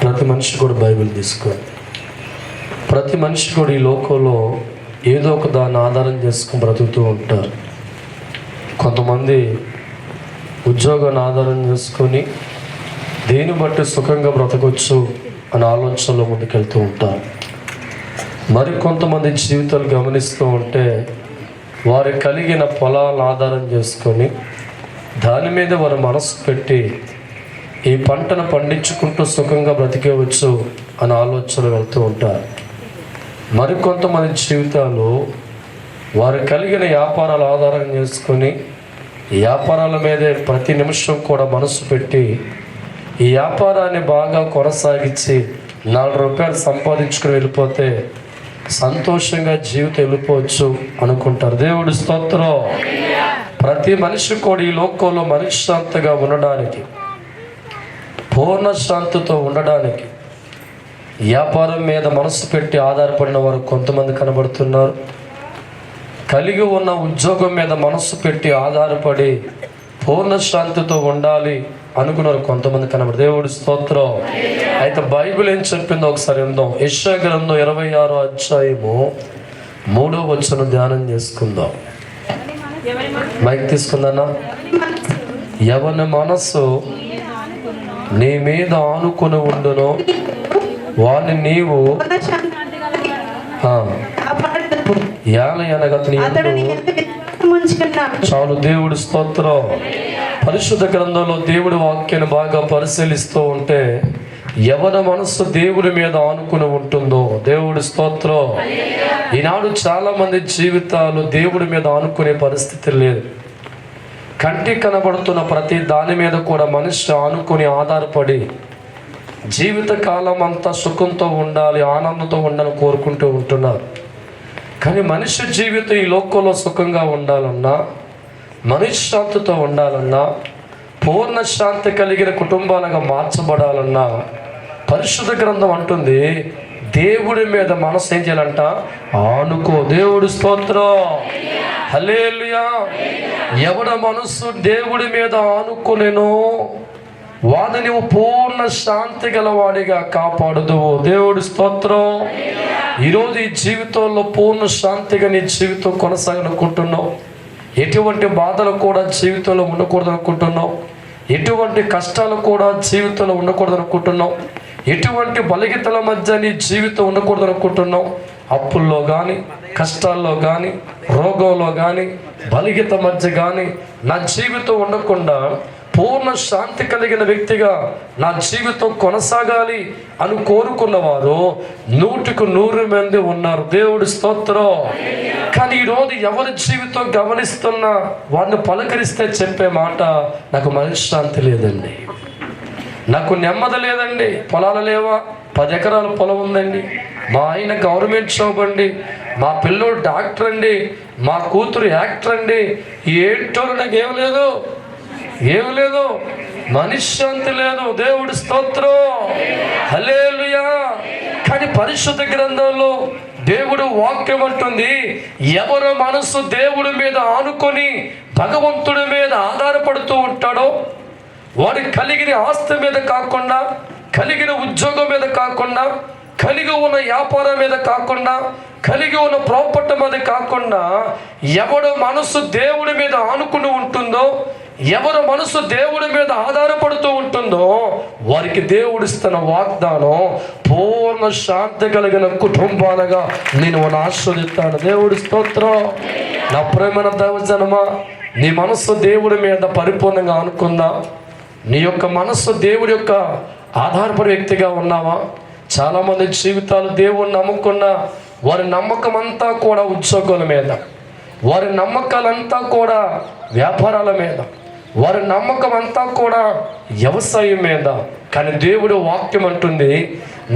ప్రతి మనిషి కూడా బైబిల్ తీసుకోవాలి. ప్రతి మనిషి కూడా ఈ లోకంలో ఏదో ఒక దాన్ని ఆధారం చేసుకుని బ్రతుకుతూ ఉంటారు. కొంతమంది ఉద్యోగాన్ని ఆధారం చేసుకొని దేని బట్టి సుఖంగా బ్రతకొచ్చు అనే ఆలోచనలో ముందుకెళ్తూ ఉంటారు. మరి కొంతమంది జీవితాలు గమనిస్తూ ఉంటే వారు కలిగిన పొలాలను ఆధారం చేసుకొని దాని మీద వారు మనసు పెట్టి ఈ పంటను పండించుకుంటూ సుఖంగా బ్రతికేవచ్చు అనే ఆలోచన వెళ్తూ ఉంటారు. మరికొంతమంది జీవితాలు వారు కలిగిన వ్యాపారాలు ఆధారం చేసుకొని ఈ వ్యాపారాల మీదే ప్రతి నిమిషం కూడా మనసు పెట్టి ఈ వ్యాపారాన్ని బాగా కొనసాగించి 4 రూపాయలు సంపాదించుకుని వెళ్ళిపోతే సంతోషంగా జీవితం వెళ్ళిపోవచ్చు అనుకుంటారు. దేవుడి స్తోత్రం. ప్రతి మనిషి కూడా ఈ లోకంలో మనశ్శాంతిగా ఉండడానికి, పూర్ణ శాంతితో ఉండడానికి వ్యాపారం మీద మనసు పెట్టి ఆధారపడిన వారు కొంతమంది కనబడుతున్నారు. కలిగి ఉన్న ఉద్యోగం మీద మనసు పెట్టి ఆధారపడి పూర్ణ శాంతితో ఉండాలి అనుకున్నారు కొంతమంది కనబడి. దేవుడి స్తోత్రం. అయితే బైబిల్ ఏం చెప్పిందో ఒకసారి విందాం. యెషయా గ్రంథం 26వ అధ్యాయము 3వ వచనం ధ్యానం చేసుకుందాం. మైక్ తీసుకుందానా? ఎవరి మనస్సు నీ మీద ఆనుకొని ఉండునో వాని నీవు చాలు. దేవుడి స్తోత్రం. పరిశుద్ధ గ్రంథంలో దేవుడి వాక్యాన్ని బాగా పరిశీలిస్తూ ఉంటే ఎవరి మనస్సు దేవుడి మీద ఆనుకుని ఉంటుందో, దేవుడి స్తోత్రం. ఈనాడు చాలా మంది జీవితాలు దేవుడి మీద ఆనుకునే పరిస్థితి లేదు. కంటికి కనబడుతున్న ప్రతి దాని మీద కూడా మనిషి ఆనుకుని ఆధారపడి జీవిత కాలం అంతా సుఖంతో ఉండాలి, ఆనందంతో ఉండాలని కోరుకుంటూ ఉంటున్నారు. కానీ మనిషి జీవితం ఈ లోకంలో సుఖంగా ఉండాలన్నా, మనశ్శాంతితో ఉండాలన్నా, పూర్ణ శాంతి కలిగిన కుటుంబాలుగా మార్చబడాలన్నా పరిశుద్ధ గ్రంథం అంటుంది దేవుడి మీద మనసు ఏం చేయాలంట? ఆనుకో. దేవుడి స్తోత్రం. హల్లెలూయా. ఎవడ మనస్సు దేవుడి మీద ఆనుకునేనో వాడిని నువ్వు పూర్ణ శాంతి గలవాడిగా కాపాడుదువు. దేవుడి స్తోత్రం. ఈరోజు ఈ జీవితంలో పూర్ణ శాంతిగా నీ జీవితం కొనసాగాలనుకుంటున్నావు. ఎటువంటి బాధలు కూడా జీవితంలో ఉండకూడదు అనుకుంటున్నావు. ఎటువంటి కష్టాలు కూడా జీవితంలో ఉండకూడదు అనుకుంటున్నావు. ఎటువంటి బలహీనతల మధ్య నీ జీవితం ఉండకూడదు అనుకుంటున్నావు. అప్పుల్లో కానీ, కష్టాల్లో కానీ, రోగంలో కానీ, బలహీనత మధ్య కానీ నా జీవితం ఉండకుండా పూర్ణ శాంతి కలిగిన వ్యక్తిగా నా జీవితం కొనసాగాలి అని కోరుకున్నవారు 100కు 100 మంది ఉన్నారు. దేవుడి స్తోత్రం. కానీ ఈరోజు ఎవరి జీవితం గమనిస్తున్నా వారిని పలకరిస్తే చెప్పే మాట, నాకు మనశ్శాంతి లేదండి, నాకు నెమ్మది లేదండి. పొలాలు లేవా? 10 ఎకరాల పొలం ఉందండి. మా ఆయన గవర్నమెంట్ జాబ్ అండి, మా పిల్లోడు డాక్టర్ అండి, మా కూతురు యాక్టర్ అండి. ఏంటో నాకు ఏం లేదు, మనశ్శాంతి లేదు. దేవుడి స్తోత్రం. హల్లెలూయా. కానీ పరిశుద్ధ గ్రంథంలో దేవుడు వాక్యం అంటుంది, ఎవరు మనసు దేవుడి మీద ఆనుకొని భగవంతుడి మీద ఆధారపడుతూ ఉంటాడో వాడి కలిగిన ఆస్తి మీద కాకుండా, కలిగిన ఉద్యోగం మీద కాకుండా, కలిగి ఉన్న వ్యాపారం మీద కాకుండా, కలిగి ఉన్న ప్రాపర్టీ మీద కాకుండా ఎవడు మనసు దేవుడి మీద ఆనుకుని ఉంటుందో, ఎవరు మనసు దేవుడి మీద ఆధారపడుతూ ఉంటుందో వారికి దేవుడిస్తున్న వాగ్దానం పూర్ణ శాంతి కలిగిన కుటుంబాలుగా నేను ఆశీర్వదిస్తాను. దేవుడి స్తోత్రం. నా ప్రేమన దైవజనమా, నీ మనస్సు దేవుడి మీద పరిపూర్ణంగా ఆనుకుందా? నీ యొక్క మనస్సు దేవుడి యొక్క ఆధారపడే వ్యక్తిగా ఉన్నావా? చాలామంది జీవితాలు దేవుడిని నమ్ముకున్న వారి నమ్మకం అంతా కూడా ఉద్యోగాల మీద, వారి నమ్మకాలంతా కూడా వ్యాపారాల మీద, వారి నమ్మకం అంతా కూడా వ్యవసాయం మీద. కానీ దేవుడు వాక్యం అంటుంది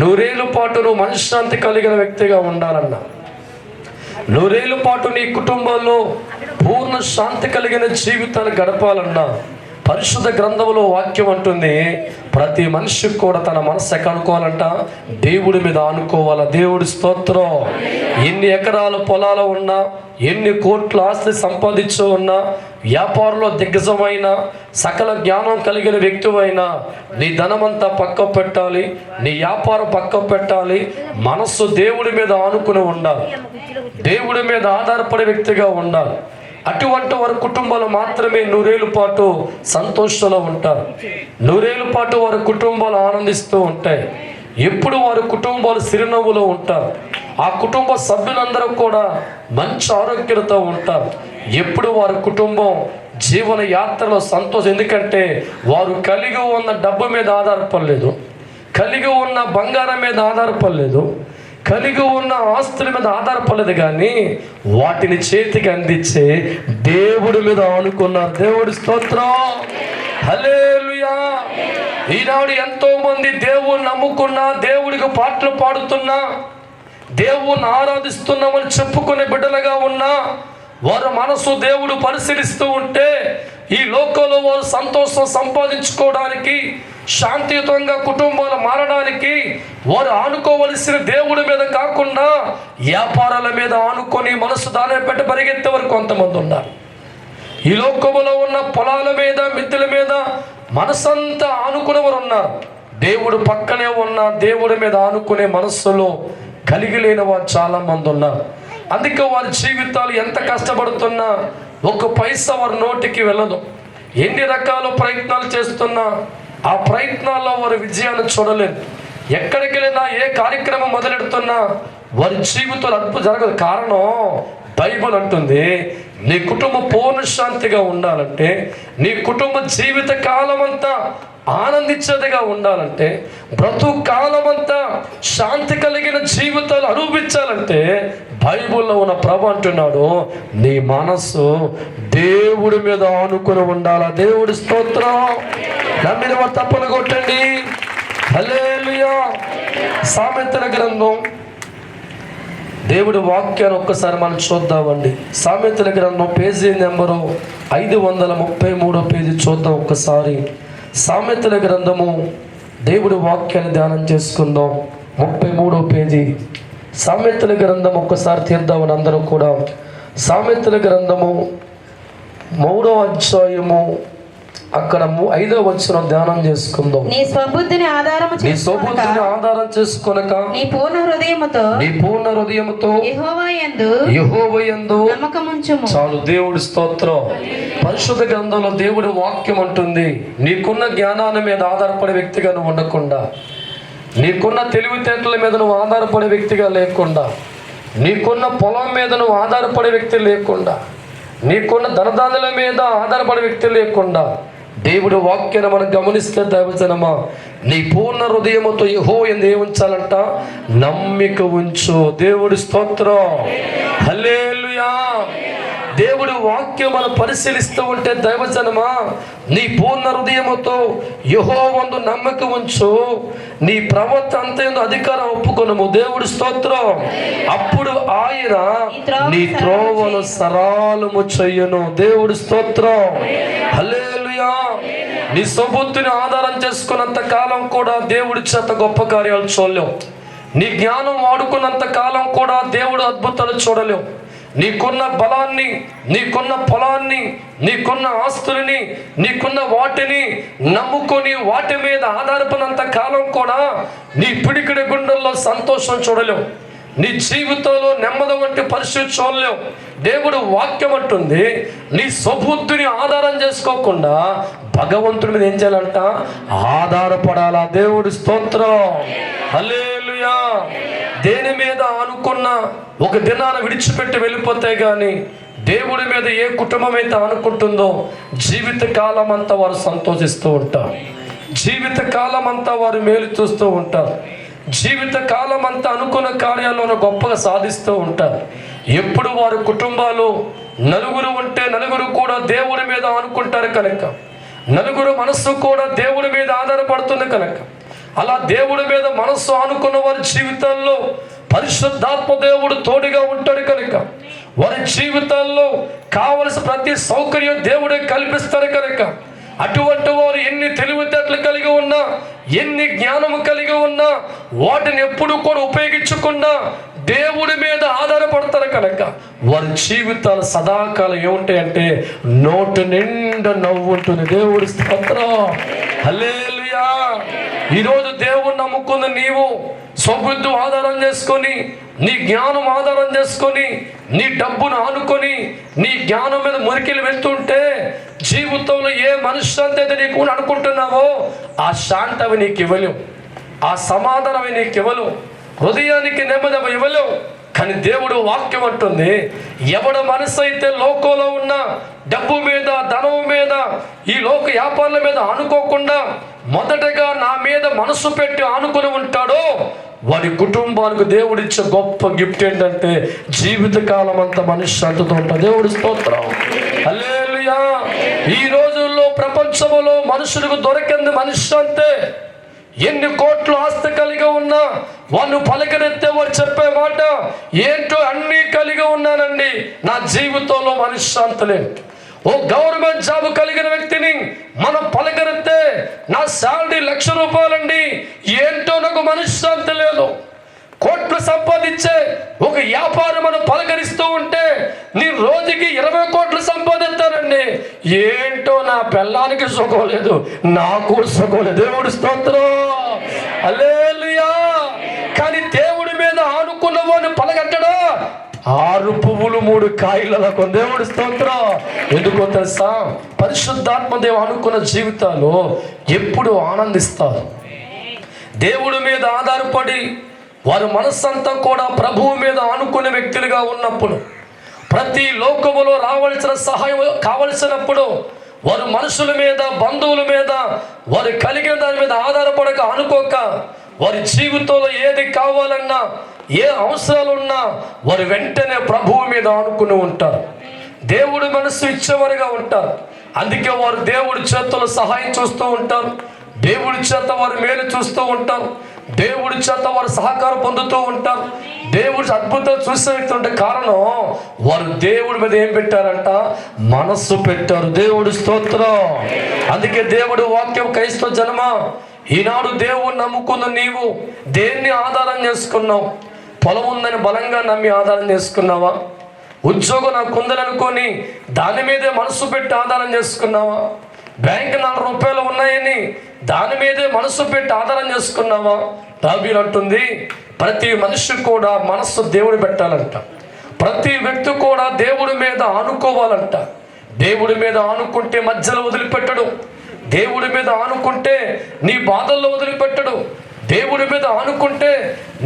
100 ఏళ్ళ పాటు నువ్వు మనశ్శాంతి కలిగిన వ్యక్తిగా ఉండాలన్నా, 100 ఏళ్ళ పాటు నీ కుటుంబంలో పూర్ణ శాంతి కలిగిన జీవితాలు గడపాలన్నా పరిశుద్ధ గ్రంథంలో వాక్యం అంటుంది, ప్రతి మనిషికి కూడా తన మనస్సు ఎక్కడ అనుకోవాలంట? దేవుడి మీద ఆనుకోవాలా. దేవుడి స్తోత్రం. ఎన్ని ఎకరాల పొలాలు ఉన్నా, ఎన్ని కోట్ల ఆస్తి సంపాదించు ఉన్నా, వ్యాపారంలో దిగ్గజమైన సకల జ్ఞానం కలిగిన వ్యక్తివైనా, నీ ధనమంతా పక్క పెట్టాలి, నీ వ్యాపారం పక్క పెట్టాలి, మనస్సు దేవుడి మీద ఆనుకుని ఉండాలి, దేవుడి మీద ఆధారపడే వ్యక్తిగా ఉండాలి. అటువంటి వారి కుటుంబాలు మాత్రమే నూరేళ్ళ పాటు సంతోషంలో ఉంటారు. నూరేళ్ళ పాటు వారి కుటుంబాలు ఆనందిస్తూ ఉంటాయి. ఎప్పుడు వారి కుటుంబాలు చిరునవ్వులో ఉంటారు. ఆ కుటుంబ సభ్యులందరూ కూడా మంచి ఆరోగ్యంతో ఉంటారు. ఎప్పుడు వారి కుటుంబం జీవన యాత్రలో సంతోషం. ఎందుకంటే వారు కలిగి ఉన్న డబ్బు మీద ఆధారపడలేదు, కలిగి ఉన్న బంగారం మీద ఆధారపడలేదు, కలిగి ఉన్న ఆస్తుల మీద ఆధారపడలేదు, కానీ వాటిని చేతికి అందించే దేవుడి మీద ఆనుకున్నారు. దేవుడి స్తోత్రం. హల్లెలూయా. ఈనాడు ఎంతో మంది దేవుణ్ణి నమ్ముకున్నా, దేవుడికి పాటలు పాడుతున్నా, దేవుణ్ణి ఆరాధిస్తున్నామని చెప్పుకునే బిడ్డలుగా ఉన్నా, వారి మనసు దేవుడు పరిశీలిస్తూ ఉంటే ఈ లోకంలో వారు సంతోషం సంపాదించుకోవడానికి, శాంతియుతంగా కుటుంబాలు మారడానికి వారు ఆనుకోవలసిన దేవుడి మీద కాకుండా వ్యాపారాల మీద ఆనుకొని మనసు దాని పెట్టి పరిగెత్తే వారు కొంతమంది ఉన్నారు. ఈ లోకంలో ఉన్న పొలాల మీద, మిద్దెల మీద మనసంతా ఆనుకునేవారు ఉన్నారు. దేవుడు పక్కనే ఉన్న దేవుడి మీద ఆనుకునే మనస్సులో కలిగి లేని వారు చాలా మంది ఉన్నారు. అందుకే వారి జీవితాలు ఎంత కష్టపడుతున్నా ఒక్క పైసా వారి నోటికి వెళ్ళదు. ఎన్ని రకాల ప్రయత్నాలు చేస్తున్నా ఆ ప్రయత్నాల్లో వారి విజయాన్ని చూడలేదు. ఎక్కడికి వెళ్ళినా, ఏ కార్యక్రమం మొదలెడుతున్నా వారి జీవితాలు అద్భుతం జరగదు. కారణం బైబిల్ అంటుంది, నీ కుటుంబం పూర్ణ శాంతిగా ఉండాలంటే, నీ కుటుంబ జీవిత కాలం అంతా ఆనందించేదిగా ఉండాలంటే, బ్రతుకు కాలం అంతా శాంతి కలిగిన జీవితాలు అనుభవించాలంటే బైబిల్లో ఉన్న ప్రభు అంటున్నాడు, నీ మనస్సు దేవుడి మీద ఆనుకుని ఉండాలా. దేవుడి స్తోత్రం. నమ్మిన వారు తప్పలు కొట్టండి. హల్లెలూయా. సామెతల గ్రంథం దేవుడి వాక్యాన్ని ఒక్కసారి మనం చూద్దామండి. సామెతల గ్రంథం పేజీ నెంబరు 533 పేజీ చూద్దాం ఒక్కసారి. సామెతల గ్రంథము దేవుడి వాక్యాన్ని ధ్యానం చేసుకుందాం. 33 పేజీ సామెతల గ్రంథం ఒక్కసారి తీద్దామని అందరూ కూడా. సామెతల గ్రంథము 3వ అధ్యాయము అక్కడ 5వ వచనం ధ్యానం చేసుకుందాం. నీ స్వబుద్ధిని ఆధారం చేసుకొనక నీ పూర్ణ హృదయముతో యెహోవా యందు నమ్మకముంచుము. చాలు. దేవుడి స్తోత్రం. పరిశుద్ధ గ్రంథంలో దేవుడి వాక్యం అంటుంది, నీకున్న జ్ఞానాన్ని మీద ఆధారపడే వ్యక్తిగా నువ్వు ఉండకుండా, నీకున్న తెలివితేటల మీద నువ్వు ఆధారపడే వ్యక్తిగా లేకుండా, నీకున్న పొలం మీద నువ్వు ఆధారపడే వ్యక్తి లేకుండా, నీకున్న ధనధాన్యాల మీద ఆధారపడే వ్యక్తి లేకుండా, దేవుడి వాక్యాన్ని మనం గమనిస్తే దైవజనమా, నీ పూర్ణ హృదయముతో యెహోవా యందు ఏముంచాలంట? నమ్మిక ఉంచు. దేవుడి స్తోత్రం. హల్లెలూయా. దేవుడి వాక్యం మనం పరిశీలిస్తూ ఉంటే దైవజనమా, నీ పూర్ణ హృదయముతో యెహోవా యందు నమ్మకం ఉంచు, నీ ప్రవర్తన అంతేందు అధికారం ఒప్పుకొనుము. దేవుడి స్తోత్రం. అప్పుడు ఆయన నీ త్రోవను సరళము చెయ్యును. దేవుడి స్తోత్రం. హల్లెలూయా. నీ స్వబుద్ధిని ఆధారం చేసుకున్నంత కాలం కూడా దేవుడి చేత గొప్ప కార్యాలు చూడలేవు. నీ జ్ఞానం వాడుకున్నంత కాలం కూడా దేవుడు అద్భుతాలు చూడలేవు. నీకున్న బలాన్ని, నీకున్న పొలాన్ని, నీకున్న ఆస్తులని, నీకున్న వాటిని నమ్ముకొని వాటి మీద ఆధారపడినంత కాలం కూడా నీ పిడికిడి గుండెల్లో సంతోషం చూడలేవు. నీ జీవితంలో నెమ్మది వంటి పరిస్థితి చూడలేవు. దేవుడు వాక్యం అంటుంది, నీ స్వబుద్ధిని ఆధారం చేసుకోకుండా భగవంతుడి మీద ఏం చేయాలంట? ఆధారపడాలా. దేవుడి స్తోత్రం. హల్లెలూయా. దేని మీద అనుకున్న ఒక దినాన విడిచిపెట్టి వెళ్ళిపోతే గాని దేవుడి మీద ఏ కుటుంబం అయితే అనుకుంటుందో జీవిత కాలం అంతా వారు సంతోషిస్తూ ఉంటారు. జీవిత కాలం అంతా వారు మేలు చూస్తూ ఉంటారు. జీవిత కాలం అంతా అనుకున్న కార్యాలను గొప్పగా సాధిస్తూ ఉంటారు. ఎప్పుడు వారి కుటుంబాలు నలుగురు ఉంటే నలుగురు కూడా దేవుడి మీద అనుకుంటారు కనుక, నలుగురు మనస్సు కూడా దేవుడి మీద ఆధారపడుతుంది కనుక, అలా దేవుడి మీద మనస్సు ఆనుకున్న వారి జీవితాల్లో పరిశుద్ధాత్మ దేవుడు తోడుగా ఉంటాడు కనుక, వారి జీవితాల్లో కావలసిన ప్రతి సౌకర్యం దేవుడే కల్పిస్తారు కనుక, అటువంటి వారు ఎన్ని తెలివితేటలు కలిగి ఉన్నా, ఎన్ని జ్ఞానము కలిగి ఉన్నా, వాటిని ఎప్పుడు కూడా ఉపయోగించకుండా దేవుడి మీద ఆధారపడతారు కనుక వారి జీవితాలు సదాకాలం ఏముంటాయంటే నోటి నిండా నవ్వు ఉంటుంది. దేవుడి స్తోత్రం, హల్లెలూయా. ఈరోజు దేవుణ్ణి నమ్ముకున్న నీవు స్వబుద్ధి ఆధారం చేసుకొని, నీ జ్ఞానం ఆధారం చేసుకొని, నీ డబ్బును ఆనుకొని, నీ జ్ఞానం మీద మురికిలు వెళ్తుంటే జీవితంలో ఏ మనశ్శాంతి అయితే నీకు అనుకుంటున్నావో ఆ శాంతి అవి నీకు ఇవ్వలేవు, ఆ సమాధానం అవి నీకు ఇవ్వలేవు, హృదయానికి నెమ్మది అవి ఇవ్వలేవు. కానీ దేవుడు వాక్యం అంటుంది, ఎవడు మనసు అయితే లోకంలో ఉన్న డబ్బు మీద, ధనం మీద, ఈ లోక వ్యాపారాల మీద ఆనుకోకుండా మొదటగా నా మీద మనసు పెట్టి ఆనుకుని ఉంటాడో వారి కుటుంబానికి దేవుడిచ్చే గొప్ప గిఫ్ట్ ఏంటంటే జీవితకాలం అంతా మనశ్శాంతితో ఉంటాడు. దేవుడి స్తోత్రం, హల్లెలూయా. ఈ రోజుల్లో ప్రపంచంలో మనుషులకు దొరికింది మనశ్శాంతే. ఎన్ని కోట్లు ఆస్తి కలిగి ఉన్నా వాళ్ళు పలకరెత్తే వారు చెప్పే మాట ఏంటో, అన్నీ కలిగి ఉన్నానండి, నా జీవితంలో మనశ్శాంతి లేదు. ఓ గవర్నమెంట్ జాబ్ కలిగిన వ్యక్తిని మనం పలకరెత్తే నా శాలరీ ₹1,00,000 ఏంటో నాకు మనశ్శాంతి లేదు. కోట్లు సంపాదించే ఒక వ్యాపారం మనం పలకరిస్తూ ఉంటే నీ రోజుకి 20 కోట్లు సంపాదిస్తానండి, ఏంటో నా పిల్లానికి సుఖం లేదు, నాకు సుఖం లేదు. దేవుడి స్తోత్రం, హల్లెలూయా. కానీ దేవుడి మీద ఆనుకున్న వాడిని పలకట్టడా 6 పువ్వులు 3 కాయలకు. దేవుడి స్తోత్రం. ఎందుకో తెలుసా? పరిశుద్ధాత్మ దేవుడు అనుకున్న జీవితాలు ఎప్పుడు ఆనందిస్తారు. దేవుడి మీద ఆధారపడి వారి మనస్సంతా కూడా ప్రభువు మీద ఆనుకునే వ్యక్తులుగా ఉన్నప్పుడు, ప్రతి లోకములో రావాల్సిన సహాయం కావలసినప్పుడు వారు మనుషుల మీద, బంధువుల మీద, వారు కలిగిన దాని మీద ఆధారపడక, అనుకోక, వారి జీవితంలో ఏది కావాలన్నా, ఏ అవసరాలు ఉన్నా వారు వెంటనే ప్రభువు మీద ఆనుకుని ఉంటారు. దేవుడి మనసు ఇచ్చేవారుగా ఉంటారు. అందుకే వారు దేవుడి చేతుల్లో సహాయం చూస్తూ ఉంటారు, దేవుడి చేత వారు మేలు చూస్తూ ఉంటారు, దేవుడి చేత వారు సహకారం పొందుతూ ఉంటారు. దేవుడి అద్భుతాలు చూసే వ్యక్తి ఉంటే కారణం వారు దేవుడి మీద ఏం పెట్టారంట? మనస్సు పెట్టారు. దేవుడి స్తోత్రం. అందుకే దేవుడు వాక్యం, క్రైస్తవ జనమా, ఈనాడు దేవుడు నమ్ముకున్న నీవు దేన్ని ఆధారం చేసుకున్నావు? పొలం ఉందని బలంగా నమ్మి ఆధారం చేసుకున్నావా? ఉద్యోగం నాకు ఉందని అనుకొని దాని మీదే మనసు పెట్టి ఆధారం చేసుకున్నావా? బ్యాంకు ₹4 ఉన్నాయని దాని మీదే మనసు పెట్టి ఆధారం చేసుకున్నావా? రాబీర్ అంటుంది, ప్రతి మనిషి కూడా మనస్సు దేవుడు పెట్టాలంట. ప్రతి వ్యక్తి కూడా దేవుడి మీద ఆనుకోవాలంట. దేవుడి మీద ఆనుకుంటే మధ్యలో వదిలిపెట్టడు. దేవుడి మీద ఆనుకుంటే నీ బాధల్లో వదిలిపెట్టడు. దేవుడి మీద ఆనుకుంటే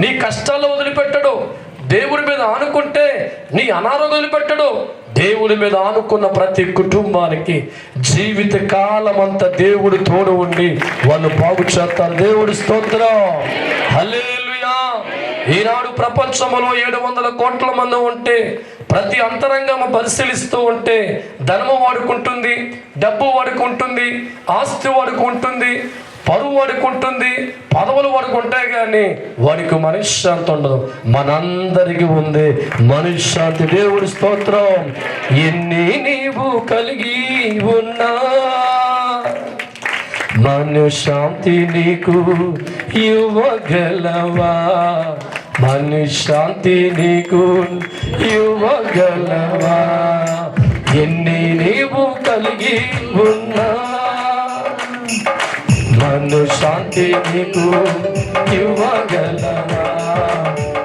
నీ కష్టాల్లో వదిలిపెట్టడు. దేవుడి మీద ఆనుకుంటే నీ అనారోగ్యం వదిలిపెట్టడు. దేవుడి మీద ఆనుకున్న ప్రతి కుటుంబానికి జీవిత కాలం అంతా దేవుడు తోడు ఉండి వాళ్ళు బాగు చేస్తారు. దేవుడి స్తోత్రం, హల్లెలూయా. ఈనాడు ప్రపంచంలో 700 కోట్ల మంది ఉంటే ప్రతి అంతరంగం పరిశీలిస్తూ ఉంటే ధనము వాడుకుంటుంది, డబ్బు వాడుకుంటుంది, ఆస్తి వాడుకుంటుంది, పరువు వాడుకుంటుంది, పదవులు వాడుకుంటాయి, కానీ వాడికి మనశ్శాంతి ఉండదు. మనందరికీ ఉంది మనశ్శాంతి. దేవుడి స్తోత్రం. ఎన్ని నీవు కలిగి ఉన్నా మనశ్శాంతి నీకు ఇవ్వగలవా? మనశ్శాంతి నీకు ఇవ్వగలవా? ఎన్ని నీవు కలిగి ఉన్నా మనశ్శాంతి నీకు ఇవ్వగలవా?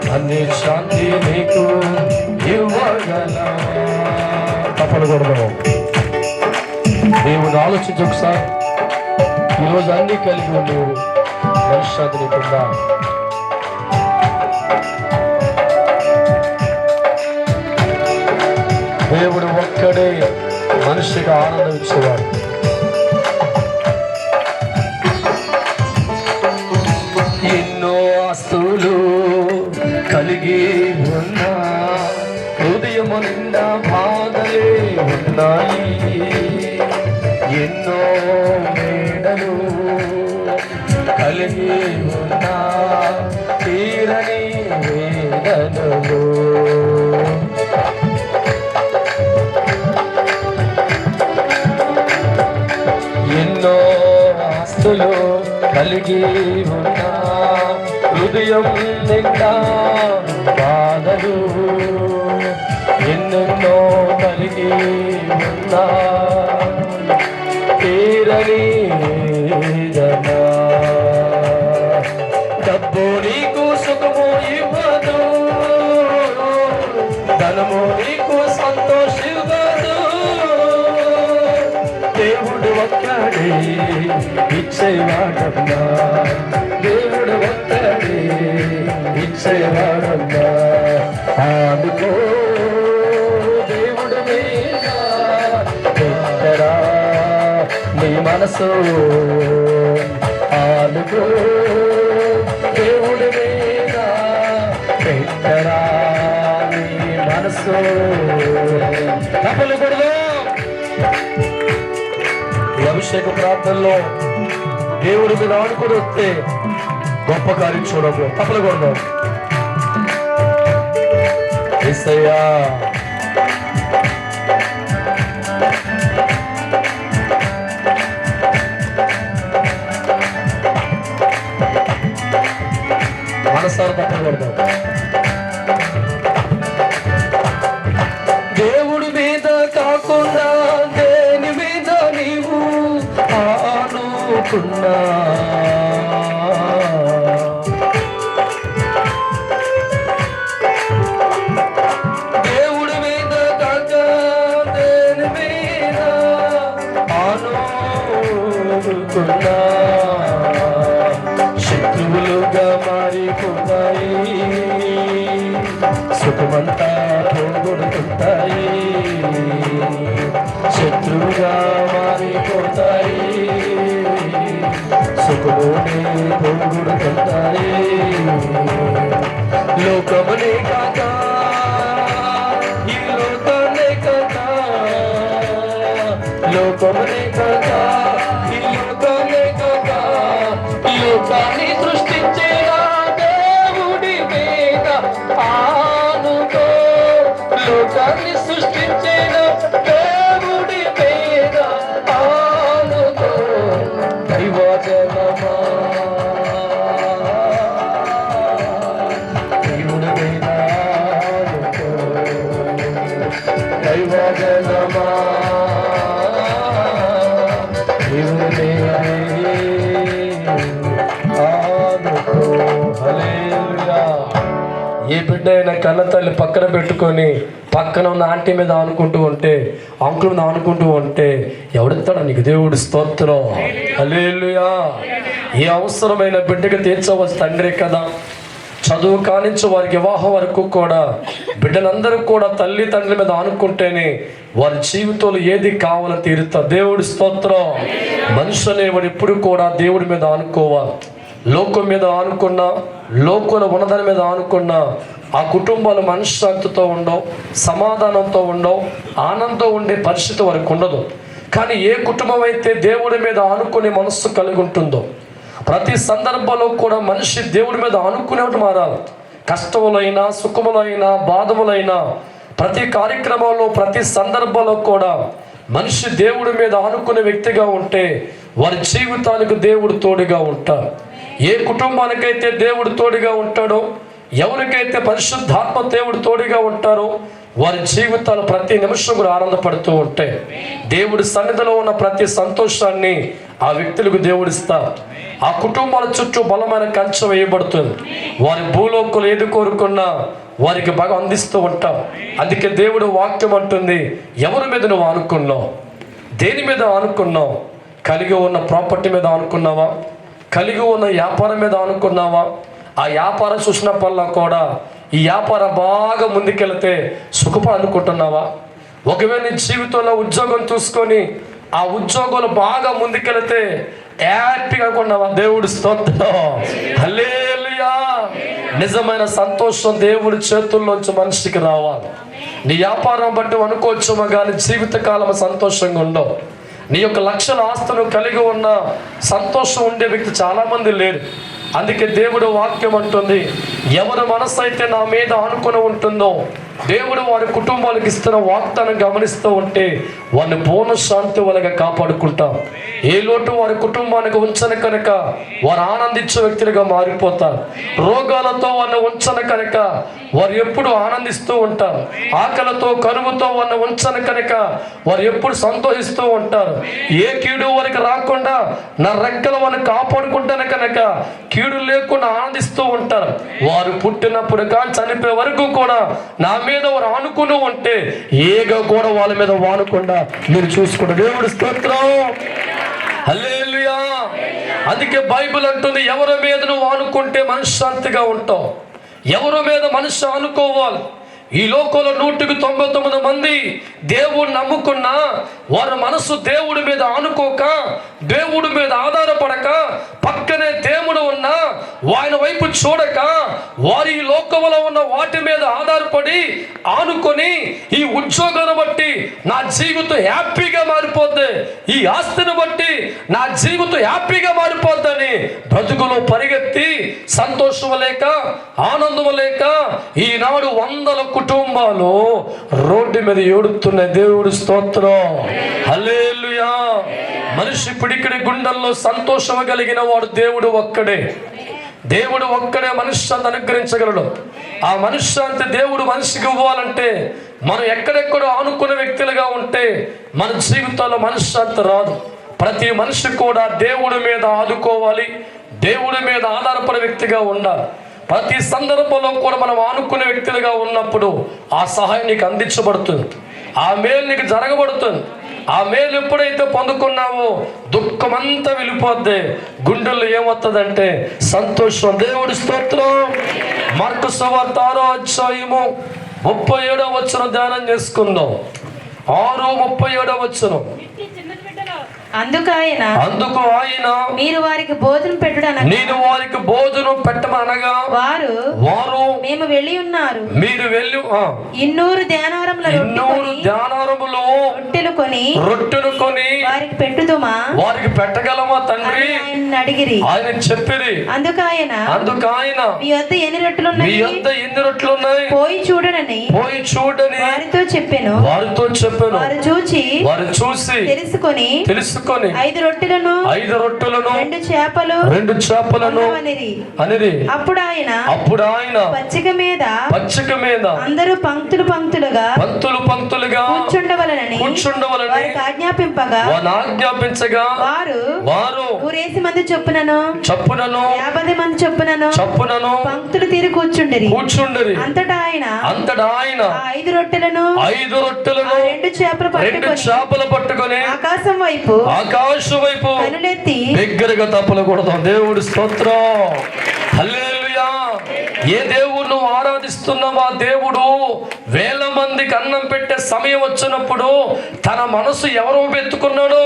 మనశ్శాంతి నీకు ఇవ్వగలవా? తప్పని కొడదాము. దేవుని ఆలోచించి ఒకసారి, ఈరోజు అన్ని కలిగి ఉండి మనశ్శాంతి నీకుందా? దేవుడు ఒక్కడే మనిషికి ఆనందం ఇచ్చేవాడు. ఎన్నో ఆస్తులు కలిగి ఉన్నా హృదయము నిండా బాధలే ఉన్నాయి. ఎన్నో మేడలు కలిగి ఉన్నా తీరని వేదనలు. దిగులు కలిగి ఉన్నా, హృదయం నిండా బాధలు ఎన్నెన్నో కలిగి ఉన్నా, తీరని వేదన. డబ్బు నీకు సుఖము ఇవ్వదు, ధనము నీకు సంతోషివ్వదు, దేవుడు ఒక్కడే ఇచ్చేవాడన్నా, దేవుడు ఒక్కడే ఇచ్చేవాడన్నా. ఆదుకో దేవుడు మీద పెట్టరా నీ మనసు, ఆదుకో దేవుడి మీద పెట్టరా నీ మనసు. తప్పలు కొడదు. ఈ అభిషేక ప్రార్థనలో దేవుడి మీద ఆనుకుని వస్తే గొప్ప కార్యం చూడకు. తప్పలు కొడదాం. యేసయ్యా మనసారి తప్పలు కొడదాం. దేవుడి మీద కాకుండా దేని మీద నీవు ఆనుకున్నా, దేవుడి మీద కాక దేని మీద ఆనుకున్నా, శత్రువులుగా మారిపోతాయి, సుఖమంతా పోగొడుతుంటాయి, శత్రువుగా మారిపోతాయి, సుఖమునే పోగొడుతుంటాయి. లోకమునే కాక ఈ లోకాన్నే కాక, లోకమునే కాక ఈ లోకాన్నే కాక, ఈ లోకాన్ని సృష్టించిన దేవుడి మీద ఆనుకో, లోకాన్ని సృష్టించిన దేవుడి మీద ఆనుకో. దైవజనమా దేవుడి మీద ఆనుకో, దైవజనమా దేవుడి మీద ఆనుకో. హల్లెలూయా. ఏ బిడ్డ అయినా కన్న తల్లి పక్కన పెట్టుకొని పక్కన ఉన్న ఆంటీ మీద ఆనుకుంటూ ఉంటే, అంకుల్ మీద ఆనుకుంటూ ఉంటే ఎవడెత్తాడు నీకు దేవుడు స్తోత్రం. హల్లెలూయా. ఏ అవసరమైన బిడ్డకి తీర్చవలసి తండ్రి కదా. చదువు కానించి వారికి వివాహం వరకు కూడా బిడ్డలందరూ కూడా తల్లి తండ్రి మీద ఆనుకుంటేనే వారి జీవితంలో ఏది కావాలని తీరుతా. దేవుడి స్తోత్రం. మనిషి అనేవాడు ఎప్పుడు కూడా దేవుడి మీద ఆనుకోవాలి. లోకం మీద ఆనుకున్నా, లోకంలో ఉన్నదాని మీద ఆనుకున్నా ఆ కుటుంబాలు మనశ్శాంతితో ఉండవు, సమాధానంతో ఉండవు, ఆనందం ఉండే పరిస్థితి వరకు ఉండదు. కానీ ఏ కుటుంబం అయితే దేవుడి మీద ఆనుకునే మనస్సు కలిగి ఉంటుందో, ప్రతి సందర్భంలో కూడా మనిషి దేవుడి మీద ఆనుకునేవాడు మారాలి. కష్టములైనా, సుఖములైనా, బాధములైనా, ప్రతి కార్యక్రమంలో, ప్రతి సందర్భంలో కూడా మనిషి దేవుడి మీద ఆనుకునే వ్యక్తిగా ఉంటే వారి జీవితానికి దేవుడు తోడుగా ఉంటాడు. ఏ కుటుంబానికైతే దేవుడు తోడుగా ఉంటాడో, ఎవరికైతే పరిశుద్ధాత్మ దేవుడు తోడుగా ఉంటారో వారి జీవితాలు ప్రతి నిమిషం కూడా ఆనందపడుతూ ఉంటాయి. దేవుడి సన్నిధిలో ఉన్న ప్రతి సంతోషాన్ని ఆ వ్యక్తులకు దేవుడిస్తారు. ఆ కుటుంబాల చుట్టూ బలమైన కంచె వేయబడుతుంది. వారి భూలోకులు ఏది కోరుకున్నా వారికి బాగా అందిస్తూ ఉంటాం. అందుకే దేవుడు వాక్యం అంటుంది, ఎవరి మీద నువ్వు ఆనుకున్నావు? దేని మీద ఆనుకున్నావు? కలిగి ఉన్న ప్రాపర్టీ మీద ఆనుకున్నావా? కలిగి ఉన్న వ్యాపారం మీద ఆనుకున్నావా? ఆ వ్యాపారం చూసినప్పల్లా కూడా ఈ వ్యాపారం బాగా ముందుకెళ్తే సుఖపడాలనుకుంటున్నావా? ఒకవేళ నీ జీవితంలో ఉద్యోగం చూసుకొని ఆ ఉద్యోగాలు బాగా ముందుకెళ్తే హ్యాపీగా అనుకున్నావా? దేవుడి స్తోత్రం. హల్లెలూయా. నిజమైన సంతోషం దేవుడి చేతుల్లోంచి మనిషికి రావాలి. నీ వ్యాపారం బట్టి అనుకోవచ్చుమో కానీ జీవితకాలం సంతోషంగా ఉండవు. నీ యొక్క లక్షల ఆస్తులు కలిగి ఉన్న సంతోషం ఉండే వ్యక్తి చాలామంది లేరు. అందుకే దేవుడు వాక్యం అంటుంది, ఎవరి మనసు అయితే నా మీద ఆనుకొని ఉంటుందో దేవుడు వారి కుటుంబాలకు ఇస్తున్న వాగ్దానం గమనిస్తూ ఉంటే వారిని పూర్ణ శాంతి వలగా కాపాడుకుంటాం. ఏ లోటు వారి కుటుంబానికి ఉంచను కనుక వారు ఆనందించే వ్యక్తులుగా మారిపోతారు. రోగాలతో వారిని ఉంచను కనుక వారు ఎప్పుడు ఆనందిస్తూ ఉంటారు. ఆకలితో కరువుతో వారిని ఉంచను కనుక వారు ఎప్పుడు సంతోషిస్తూ ఉంటారు. ఏ కీడు వారికి రాకుండా నా రెక్కల వారిని కాపాడుకుంటాను కనుక కీడు లేకుండా ఆనందిస్తూ ఉంటారు. వారు పుట్టినప్పుడు కానీ చనిపోయే వరకు కూడా నా మీద వారు ఆనుకుని ఉంటే ఏగా కూడా వాళ్ళ మీద వానకుండా మీరు చూసుకోండి. దేవుడి స్తోత్రం, హల్లెలూయా. అందుకే బైబిల్ అంటుంది, ఎవరి మీద నువ్వు ఆనుకుంటే మనశ్శాంతిగా ఉంటావు. ఎవరి మీద మనసు ఆనుకోవాలి. ఈ లోకంలో 199 మంది దేవుడిని నమ్ముకున్నా వారి మనసు దేవుడి మీద ఆనుకోక, దేవుడి మీద ఆధారపడక, పక్కనే దేవుడు ఉన్నా ఆయన వైపు చూడక, వారి ఈ లోకంలో ఉన్న వాటి మీద ఆధారపడి ఆనుకొని ఈ ఉద్యోగాన్ని బట్టి నా జీవితం హ్యాపీగా మారిపోద్ది, ఈ ఆస్తిని బట్టి నా జీవితం హ్యాపీగా మారిపోద్దని బ్రతుకులో పరిగెత్తి సంతోషం లేక, ఆనందం లేక ఈనాడు వందల కుటుంబాలు రోడ్డు మీద ఏడుతున్నాయి. దేవుడి స్తోత్రం, హల్లెలూయా. మనిషి పిడికిడి గుండెల్లో సంతోషం కలిగిన వాడు దేవుడు ఒక్కడే. దేవుడు ఒక్కడే మనశ్శాంతి అనుగ్రహించగలడు. ఆ మనశ్శాంతి దేవుడు మనిషికి ఇవ్వాలంటే మనం ఎక్కడెక్కడో ఆనుకునే వ్యక్తులుగా ఉంటే మన జీవితాల్లో మనశ్శాంతి రాదు. ప్రతి మనిషి కూడా దేవుడి మీద ఆదుకోవాలి, దేవుడి మీద ఆధారపడే వ్యక్తిగా ఉండాలి. ప్రతి సందర్భంలో కూడా మనం ఆనుకునే వ్యక్తులుగా ఉన్నప్పుడు ఆ సహాయం నీకు అందించబడుతుంది, ఆ మేలు నీకు జరగబడుతుంది. ఆ మేలు ఎప్పుడైతే పొందుకున్నావో దుఃఖమంతా వెళ్ళిపోద్ది. గుండెల్లో ఏమవుతుందంటే సంతోషం. దేవుడి స్తోత్రం. మార్కు సువార్త 6వ అధ్యాయము 37వ వచనం ధ్యానం చేసుకుందాం. 6:37వ వచనం. అందుకు ఆయన మీరు వారికి భోజనం పెట్టుడనగా, నేను వారికి భోజనం పెట్టమనగా వారు మేము వెళ్ళి ఉన్నారు, మీరు వెళ్ళి 200 ధ్యానారములు రొట్టెలు కొని వారికి పెట్టుదుమా, వారికి పెట్టగలమా తండ్రి ఆయన అడిగిరి. ఆయన చెప్పిరి. అందుకు ఆయన మీ వద్ద ఎన్ని రొట్టెలున్నాయి పోయి చూడనని వారితో చెప్పాను. వారు చూచి తెలుసుకొని 5 రొట్టెలను 2 చేపలను అనిరి. అప్పుడు ఆయన పచ్చిక మీద అందరూ పంక్తులు పంక్తులుగా కూర్చుండవలనని వారికి ఆజ్ఞాపించగా వారు 100 మంది చొప్పునను 50 మంది చొప్పునను పంక్తులు తీరి కూర్చుండిరి. అంతటా ఆయన 5 రొట్టెలను 2 చేపలు పట్టుకొని ఆకాశం వైపు కనులెత్తి దగ్గరగా తప్పలకూడదు. దేవుడి స్తోత్రం, హల్లెలూయా. ఏ దేవుడు నువ్వు ఆరాధిస్తున్నావు ఆ దేవుడు వేల మందికి అన్నం పెట్టే సమయం వచ్చినప్పుడు తన మనసు ఎవరు ఎత్తుకున్నాడో?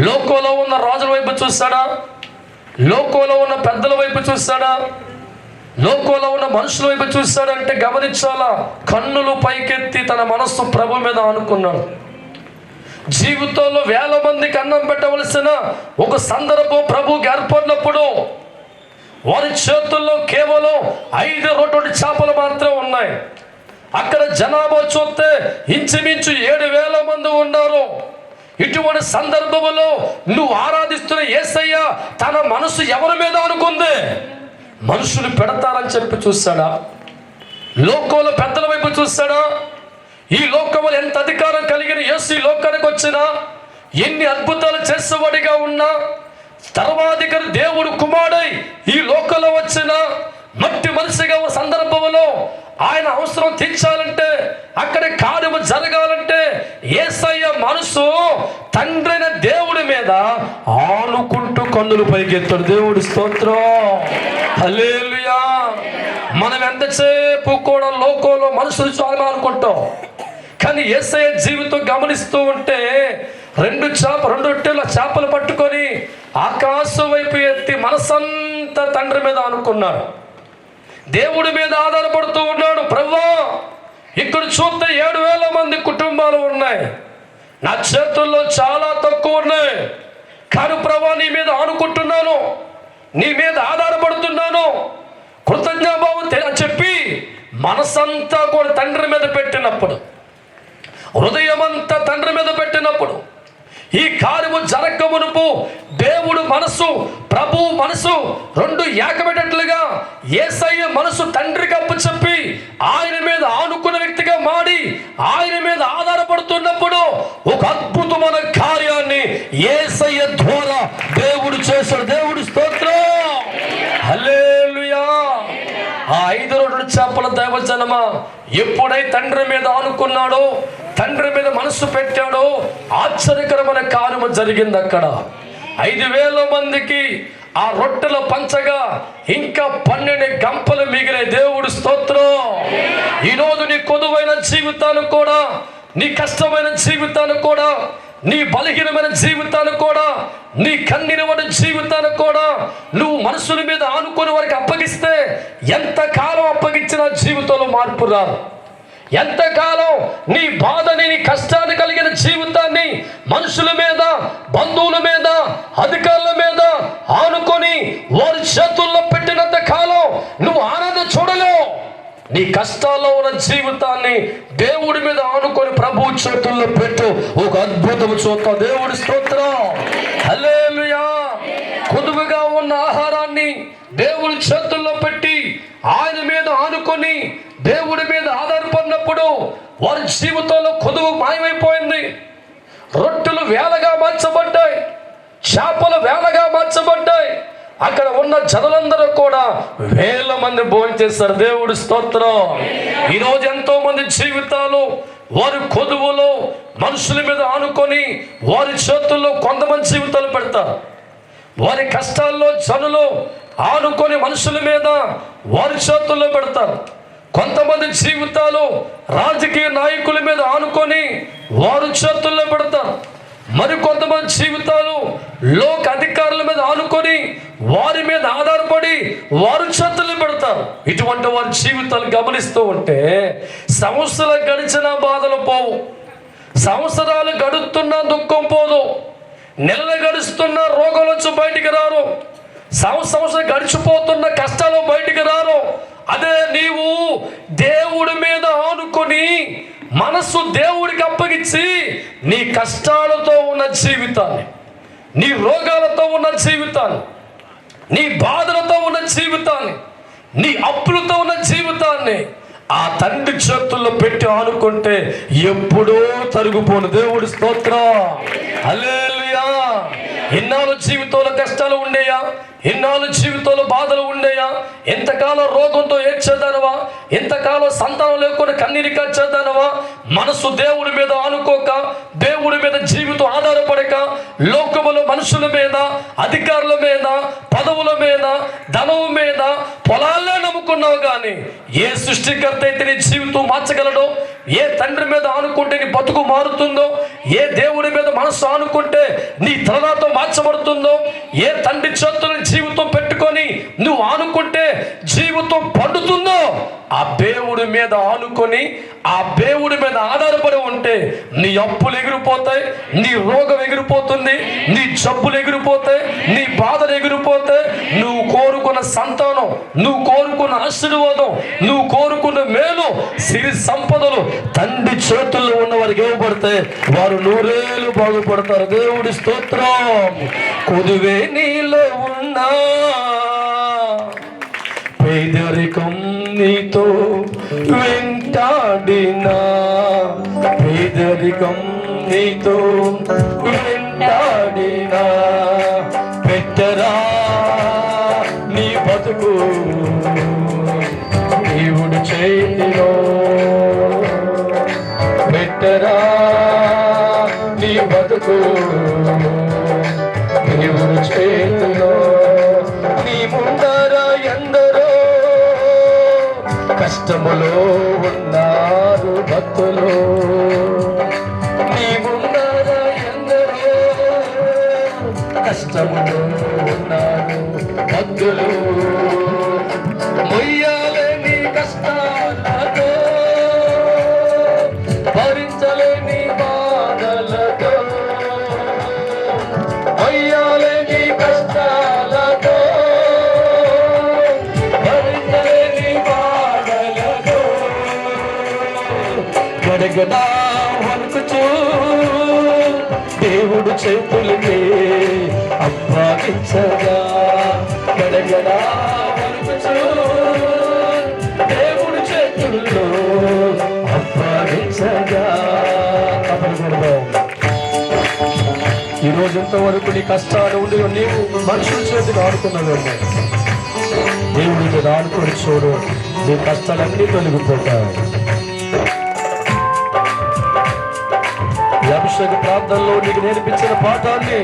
లోకంలో ఉన్న రాజుల వైపు చూస్తాడా? లోకంలో ఉన్న పెద్దల వైపు చూస్తాడా? లోకంలో ఉన్న మనుషుల వైపు చూస్తాడంటే గమనించాలా. కన్నులు పైకెత్తి తన మనస్సు ప్రభు మీద ఆనుకున్నాడు. జీవితంలో వేల మందికి అన్నం పెట్టవలసిన ఒక సందర్భం ప్రభుకి ఏర్పడినప్పుడు వారి చేతుల్లో కేవలం 5 రొట్టెలు చేపలు మాత్రం ఉన్నాయి. అక్కడ జనాభా చూస్తే ఇంచుమించు 7,000 మంది ఉన్నారు. ఇటువంటి సందర్భంలో నువ్వు ఆరాధిస్తున్న యేసయ్య తన మనసు ఎవరి మీద అనుకుంది? మనుషులు పెడతారని చెప్పి చూస్తాడా? లోకంలో పెద్దల వైపు చూస్తాడా? ఈ లోకంలో ఎంత అధికారం కలిగిన యేసు ఈ లోకానికి వచ్చినా, ఎన్ని అద్భుతాలు చేసేవాడిగా ఉన్నా, సర్వాధికారి దేవుడు కుమారుడై ఈ లోకంలో వచ్చిన మట్టి మనిషిగా ఒక సందర్భంలో ఆయన అవసరం తీర్చాలంటే, అక్కడ కార్యము జరగాలంటే యేసయ్య మనసు తండ్రైన దేవుడి మీద ఆనుకుంటూ కన్నులు పైకెత్తాడు. దేవుడి స్తోత్రం, హల్లెలూయా. మనం ఎంతసేపు కూడా లోకంలో మనుషులు చాలా అనుకుంటాం, కానీ యేసయ్య జీవితం గమనిస్తూ ఉంటే 2 రొట్టెల చేపలు పట్టుకొని ఆకాశం వైపు ఎత్తి మనసంతా తండ్రి మీద అనుకున్నాడు. దేవుడి మీద ఆధారపడుతూ ఉన్నాడు. ప్రభువా, ఇక్కడ చూస్తే 7,000 మంది కుటుంబాలు ఉన్నాయి, నా చేతుల్లో చాలా తక్కువ ఉన్నాయి, కానీ ప్రభువా నీ మీద ఆనుకుంటున్నాను, నీ మీద ఆధారపడుతున్నాను, కృతజ్ఞాభావం చెప్పి మనసంతా కూడా తండ్రి మీద పెట్టినప్పుడు, హృదయమంతా తండ్రి మీద పెట్టినప్పుడు, ఈ కార్యము జరగక మునుపు దేవుడు మనసు, ప్రభు మనసు రెండు ఏకమైనట్లుగా యేసయ్య మనసు తండ్రికి అప్పచెప్పి ఆయన మీద ఆనుకున్న వ్యక్తిగా మారి ఆయన మీద ఆధారపడుతున్నప్పుడు ఒక అద్భుతమైన కార్యాన్ని యేసయ్య ద్వారా దేవుడు చేశాడు. దేవుడు స్తోత్రం, హల్లెలూయా. ఆ 5 రొట్టెల చేపల దైవజనమా ఎప్పుడైతే తండ్రి మీద ఆనుకున్నాడో, తండ్రి మీద మనసు పెట్టాడో, ఆశ్చర్యకరమైన కార్యము జరిగింది. అక్కడ 5,000 మందికి ఆ రొట్టెలు పంచగా ఇంకా 12 గంపలు మిగిలే. దేవుడు స్తోత్రం. ఈరోజు నీ కొదువైన జీవితాన్ని కూడా, నీ కష్టమైన జీవితాన్ని కూడా, నీ బలహీనమైన జీవితాన్ని కూడా, నీ కన్నీరమైన జీవితాన్ని కూడా నువ్వు మనుషుల మీద ఆనుకుని వారికి అప్పగిస్తే ఎంతకాలం అప్పగించిన జీవితంలో మార్పు రాదు. ఎంతకాలం నీ బాధని, నీ కష్టాన్ని కలిగిన జీవితాన్ని మనుషుల మీద, బంధువుల మీద, అధికారుల మీద ఆనుకొని వారి చేతుల్లో పెట్టినంత కాలం నువ్వు ఆనందం చూడలేవు. నీ కష్టాల్లో ఉన్న జీవితాన్ని దేవుడి మీద ఆనుకొని ప్రభు చేతుల్లో పెట్టు, ఒక అద్భుతం చూద్దాం. దేవుడి స్తోత్రం, హల్లెలూయా. కొదువుగా ఉన్న ఆహారాన్ని దేవుడి చేతుల్లో పెట్టి ఆయన మీద ఆనుకొని దేవుడి మీద ఆధారపడినప్పుడు వారి జీవితంలో కొదువు మాయమైపోయింది. రొట్టెలు వేలగా మార్చబడ్డాయి, చేపలు వేలగా మార్చబడ్డాయి. అక్కడ ఉన్న జనులందరూ కూడా 1,000 మంది భోజనం చేస్తారు. దేవుడి స్తోత్రం. ఈరోజు ఎంతో మంది జీవితాలు వారి కొదువులో మనుషుల మీద ఆనుకొని వారి చేతుల్లో కొంతమంది జీవితాలు పెడతారు. వారి కష్టాల్లో జనులు ఆనుకొని మనుషుల మీద వారి చేతుల్లో పెడతారు. కొంతమంది జీవితాలు రాజకీయ నాయకుల మీద ఆనుకొని వారి చేతుల్లో పెడతారు. మరి కొంతమంది జీవితాలు లోక అధికారుల మీద ఆనుకొని వారి మీద ఆధారపడి వారు చేతులు పెడతారు. ఇటువంటి వారి జీవితాలు గమనిస్తూ ఉంటే సంవత్సరాలు గడిచిన బాధలు పోవు, సంవత్సరాలు గడుస్తున్న దుఃఖం పోదు, నెలలు గడుస్తున్న రోగాలు వచ్చి బయటికి రారు, సంవత్సరం గడిచిపోతున్న కష్టాలు బయటికి రారు. అదే నీవు దేవుడి మీద ఆనుకొని మనసు దేవుడికి అప్పగించి నీ కష్టాలతో ఉన్న జీవితాన్ని, నీ రోగాలతో ఉన్న జీవితాన్ని, నీ బాధలతో ఉన్న జీవితాన్ని, నీ అప్పులతో ఉన్న జీవితాన్ని ఆ తండ్రి చేతుల్లో పెట్టి ఆనుకుంటే ఎప్పుడో తరుగుపోను. దేవుడి స్తోత్రం, హల్లెలూయా. ఎన్నాళ్ళు జీవితంలో కష్టాలు ఉండేయా, ఎన్నాళ్ళు జీవితంలో బాధలు ఉండేయా, ఎంతకాలం రోగంతో ఏడ్చేదానవా, ఎంతకాలం సంతానం లేకుండా కన్నీరు కార్చేదానవా, మనసు దేవుడి మీద ఆనుకోక, దేవుడి మీద జీవితం ఆధారపడక, లోకములో మనుషుల మీద, అధికారుల మీద, పదవుల మీద, ధనము మీద, పొలాలే నమ్ముకున్నావు. కానీ ఏ సృష్టికర్త అయితే నీ జీవితం మార్చగలడో, ఏ తండ్రి మీద ఆనుకుంటే నీ బతుకు మారుతుందో, ఏ దేవుడి మీద మనసు ఆనుకుంటే నీ తలనాతో మార్చబడుతుందో, ఏ తండ్రి చేతుల జీవితం పెట్టుకొని నువ్వు ఆనుకుంటే జీవితం పండుతుందో, ఆ దేవుడి మీద ఆనుకొని ఆ దేవుడి మీద ఆధారపడి ఉంటే నీ అప్పులు ఎగిరిపోతాయి, నీ రోగం ఎగిరిపోతుంది, నీ జబ్బులు ఎగిరిపోతాయి, నీ బాధలు ఎగిరిపోతాయి. నువ్వు కోరుకున్న సంతానం, నువ్వు కోరుకున్న ఆశీర్వాదం, నువ్వు కోరుకున్న మేలు, సిరి సంపదలు తండ్రి చేతుల్లో ఉన్న వారికి ఇవ్వబడతాయి. వారు 100 ఏళ్ళు బాగుపడతారు. దేవుడి స్తోత్రం. కొదువే నీలో ఉన్నా, పేదరికం నీతో వెంటాడినా, పేదరికం నీతో వెంటాడినా, పెట్టరా నీ బతుకు దేవుడి చేతిలో, పెట్టరా నీ బతుకు దేవుడి చేతిలో. నీ ముందర ఎందరో కష్టములో ఉన్నారు భక్తులు, నీ ముందర ఎందరో కష్టములో ఉన్నారు భక్తులు. మొయ్యాలని కష్టాలతో, భరించలేని బాధలతో, మొయ్యాలని కష్టాలతో, భరించలేని బాధలతో, గడగడా వణుకుచూ దేవుడు చేతులకి అప్పగించగా, గడగడా వణుకుచూ దేవుడు చేతుల్లో అప్పగించగా. ఈ రోజంత వరకు నీ కష్టాలు ఉండి నీవు మనుషుల చేతికి ఆడుకున్నావేమో, దేవుడి మీద ఆడుకొని చూడు, నీ కష్టాలన్నీ తొలగిపోతాయి. ఈ అభిషేక ప్రార్థనలో నీకు నేర్పించిన పాఠాన్ని